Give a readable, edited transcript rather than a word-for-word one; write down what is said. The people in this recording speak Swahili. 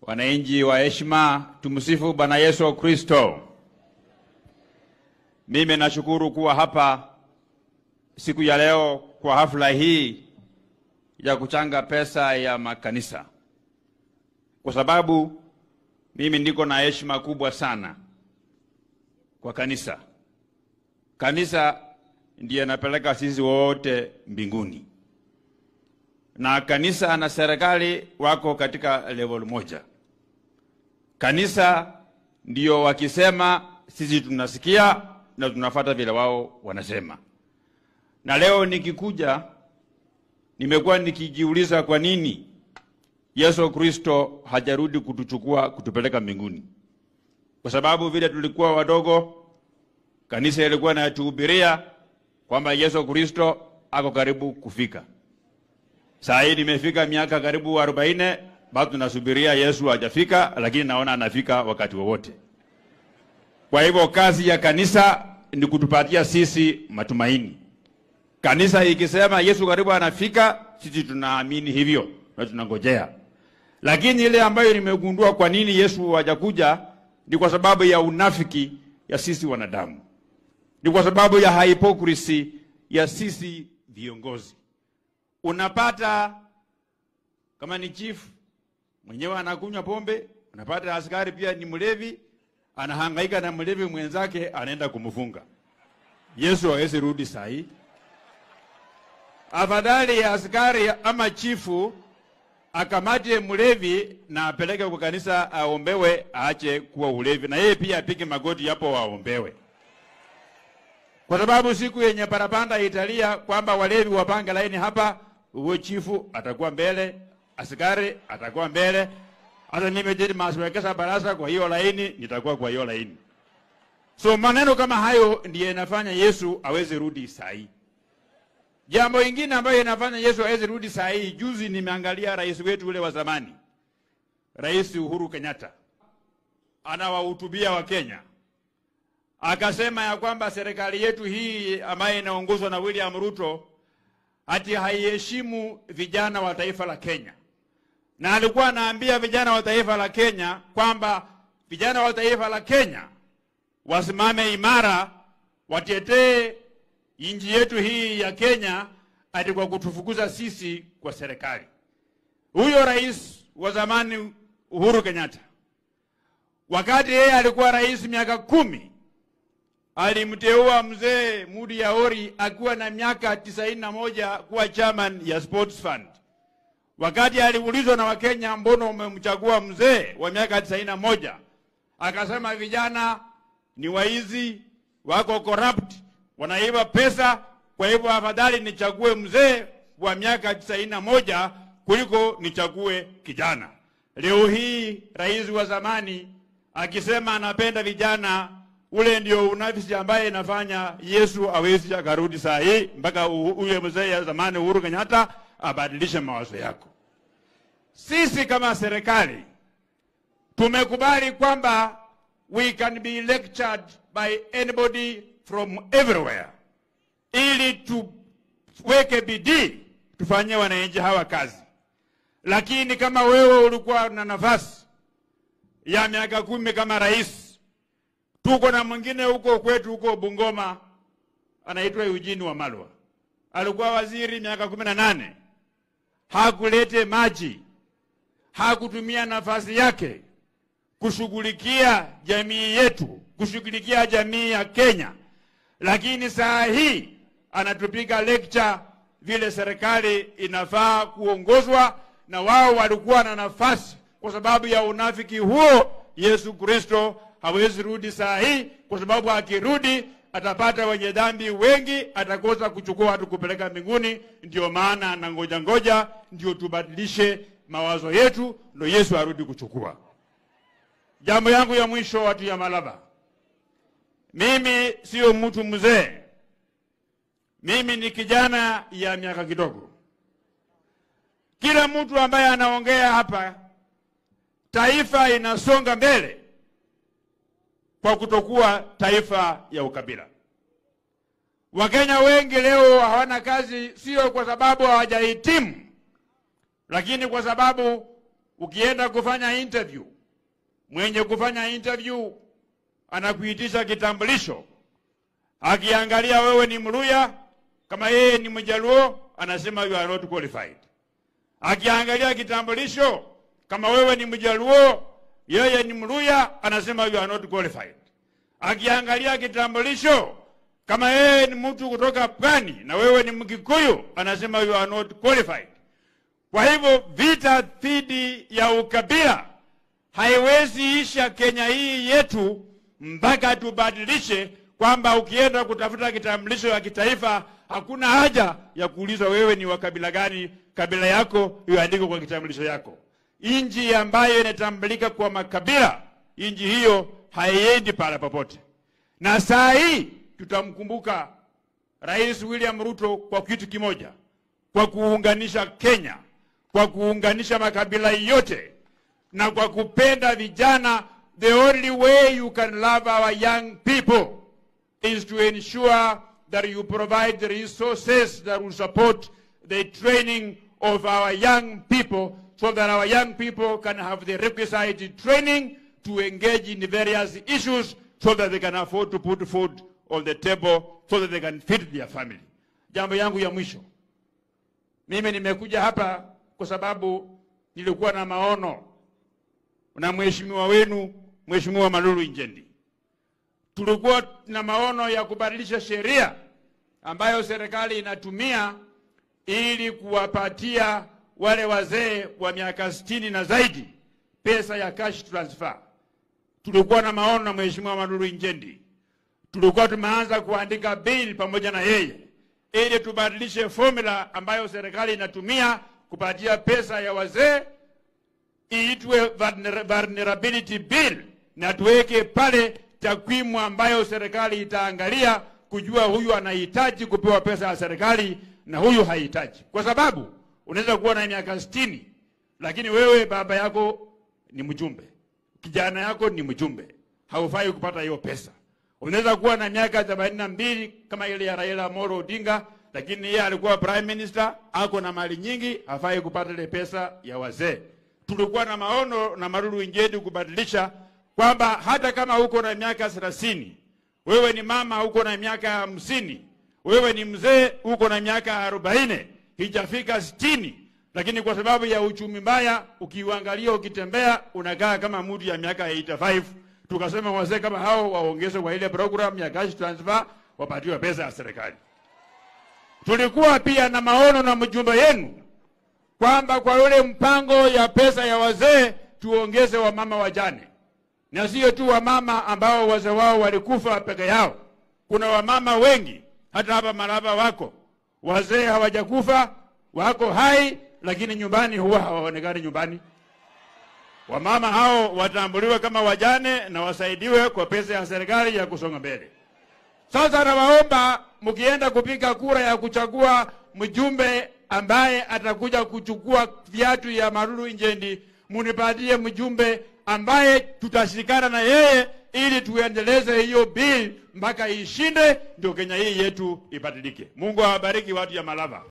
Wananchi wa heshima, tumsifu Bwana Yesu Kristo. Mimi nashukuru kuwa hapa siku ya leo kwa hafla hii ya kuchanga pesa ya makanisa. Kwa sababu mimi niko na heshima kubwa sana kwa kanisa. Kanisa ndiye napeleka sisi wote mbinguni. Na kanisa na serikali wako katika level moja. Kanisa ndio wakisema sisi tunasikia na tunafuata vile wao wanasema. Na leo nikikuja nimekuwa nikijiuliza kwa nini Yesu Kristo hajarudi kutuchukua kutupeleka mbinguni. Kwa sababu vile tulikuwa wadogo kanisa ilikuwa inatuhubiria kwamba Yesu Kristo ako karibu kufika. Saa hii nimefika miaka karibu 40, bado tunasubiria Yesu hajafika, lakini naona anafika wakati wowote. Kwa hivyo kazi ya kanisa ni kutupatia sisi matumaini. Kanisa ikisema Yesu karibu anafika, sisi tunaamini hivyo na tunangojea. Lakini ile ambayo nimegundua kwa nini Yesu hajakuja ni kwa sababu ya unafiki ya sisi wanadamu. Ni kwa sababu ya hypocrisy ya sisi viongozi. Unapata kama ni chief mwenyewe anakunywa pombe, unapata askari pia ni mlevi, anahangaika na mlevi mwenzake anaenda kumfunga. Yesu hawezi rudi saa hii. Afadhali ya askari ama chifu akamate mlevi na apeleke kwa kanisa aombewe aache kuwa ulevi, na yeye pia apige magoti hapo waombewe. Kwa sababu siku yenye parapanda italia kwamba walevi wapange laini hapa, uwe chifu atakuwa mbele, askari atakuwa mbele, hata nimejeni maswekesa barasa kwa hiyo laini, nitakuwa kwa hiyo laini. So maneno kama hayo ndiye inafanya Yesu aweze rudi saa hii. Jambo lingine ambayo inafanya Yesu aweze rudi saa hii, juzi nimeangalia rais wetu ule wa zamani, Rais Uhuru Kenyatta, anawahutubia wa Kenya. Akasema ya kwamba serikali yetu hii ambayo inaongozwa na William Ruto ati haiheshimu vijana wa taifa la Kenya. Na alikuwa anaambia vijana wa taifa la Kenya kwamba vijana wa taifa la Kenya wasimame imara, watetee nchi yetu hii ya Kenya ati kwa kutufukuza sisi kwa serikali. Huyo rais wa zamani Uhuru Kenyatta, wakati yeye alikuwa rais miaka 10, alimteua mzee Mudi Yaori akiwa na miaka 91 kuwa chairman ya Sports Fund. Wakati aliulizwa na Wakenya, mbona umemchagua mzee wa miaka 91? Akasema vijana ni waizi, wako corrupt, wanaiba pesa, kwa hivyo afadhali nichague mzee wa miaka 91 kuliko nichague kijana. Leo hii rais wa zamani akisema anapenda vijana, ule ndio unafisi ambaye inafanya Yesu awezi akarudi saa hii mpaka ule mzee ya zamani Uhuru Kenyatta abadilishe mawazo yako. Sisi kama serikali tumekubali kwamba we can be lectured by anybody from everywhere, ili tuweke bidii tufanye wananchi hawa kazi. Lakini kama wewe ulikuwa na nafasi ya miaka 10 kama rais, tuko na mwingine huko kwetu huko Bungoma anaitwa Eugene Wamalwa, alikuwa waziri miaka 18, hakulete maji, hakutumia nafasi yake kushughulikia jamii yetu, kushughulikia jamii ya Kenya. Lakini saa hii anatupiga lecture vile serikali inafaa kuongozwa, na wao walikuwa na nafasi. Kwa sababu ya unafiki huo, Yesu Kristo hawezi rudi saa hii, kwa sababu akirudi atapata wenye dhambi wengi, atakosa kuchukua watu kupeleka mbinguni. Ndio maana na ngoja ndio tubadilishe mawazo yetu ndio Yesu arudi kuchukua. Jambo yangu ya mwisho, watu ya Malaba, mimi sio mtu mzee, mimi ni kijana ya miaka kidogo. Kila mtu ambaye anaongea hapa, taifa inasonga mbele kwa kutokuwa taifa ya ukabila. Wakenya wengi leo hawana kazi, sio kwa sababu hawajahitimu, lakini kwa sababu ukienda kufanya interview, mwenye kufanya interview anakuitisha kitambulisho. Akiangalia wewe ni Mluya, kama yeye ni Mjaluo, anasema you are not qualified. Akiangalia kitambulisho, kama wewe ni Mjaluo, yeye ni Mluya, anasema you are not qualified. Akiangalia kitambulisho, kama yeye ni mtu kutoka Pwani na wewe ni Mkikuyu, anasema you are not qualified. Kwa hivyo vita dhidi ya ukabila haiwezi isha Kenya hii yetu mpaka tubadilishe kwamba ukienda kutafuta kitambulisho ya kitaifa hakuna haja ya kuuliza wewe ni wa kabila gani, kabila yako iandikwe kwa kitambulisho yako. Inji ambayo inatambulika kwa makabila, inji hiyo haiendi pala popote. Na saa hii tutamkumbuka Rais William Ruto kwa kitu kimoja, kwa kuunganisha Kenya, kwa kuunganisha makabila yote, na kwa kupenda vijana. The only way you can love our young people is to ensure that you provide the resources that will support the training of our young people, so that our young people can have the requisite training to engage in various issues, so that they can afford to put food on the table, so that they can feed their family. Jambo yangu ya mwisho, mimi nimekuja hapa kwa sababu nilikuwa na maono na mheshimiwa wenu, Mheshimiwa Malulu Injendi. Tulikuwa na maono ya kubadilisha sheria ambayo serikali inatumia ili kuwapatia wale wazee wa miaka 60 na zaidi pesa ya cash transfer. Tulikuwa na maono na Mheshimiwa Malulu Injendi. Tulikuwa tumeanza kuandika bill pamoja na yeye ili tubadilishe formula ambayo serikali inatumia kupatia pesa ya wazee, iitwe vulnerability bill, na tuweke pale takwimu ambayo serikali itaangalia kujua huyu anahitaji kupewa pesa ya serikali na huyu hahitaji. Kwa sababu unaweza kuwa na miaka 60 lakini wewe baba yako ni mjumbe, kijana yako ni mjumbe, haufai kupata hiyo pesa. Unaweza kuwa na miaka 82 kama ile ya Raila Amolo Odinga, lakini yeye alikuwa prime minister, ako na mali nyingi, hafai kupata ile pesa ya wazee. Tulikuwa na maono na Malulu Injendi kubadilisha kwamba hata kama uko na miaka 30, wewe ni mama uko na miaka 50, wewe ni mzee uko na miaka 40, hijafika 60, lakini kwa sababu ya uchumi mbaya ukiangalia ukitembea unakaa kama mtu ya miaka 85, tukasema wazee kama hao waongezwe kwa ile program ya cash transfer, wapatiwe pesa ya serikali. Tulikuwa pia na maono na mjumbe yenu kwamba kwa yule mpango ya pesa ya wazee tuongeze wamama wajane. Na sio tu wamama ambao wazee wao walikufa peke yao. Kuna wamama wengi hata hapa Malava wako wazee hawajakufa, wako hai, lakini nyumbani huwa hawaonekani nyumbani. Wamama hao watambuliwe kama wajane na wasaidiwe kwa pesa ya serikali ya kusonga mbele. Sasa nawaomba mkienda kupiga kura ya kuchagua mjumbe ambaye atakuja kuchukua viatu ya Malulu Injendi, munipatie mjumbe ambaye tutashikana na yeye ili tuendeleze hiyo bill mpaka ishinde, ndio Kenya hii yetu ibadilike. Mungu awabariki watu ya Malava.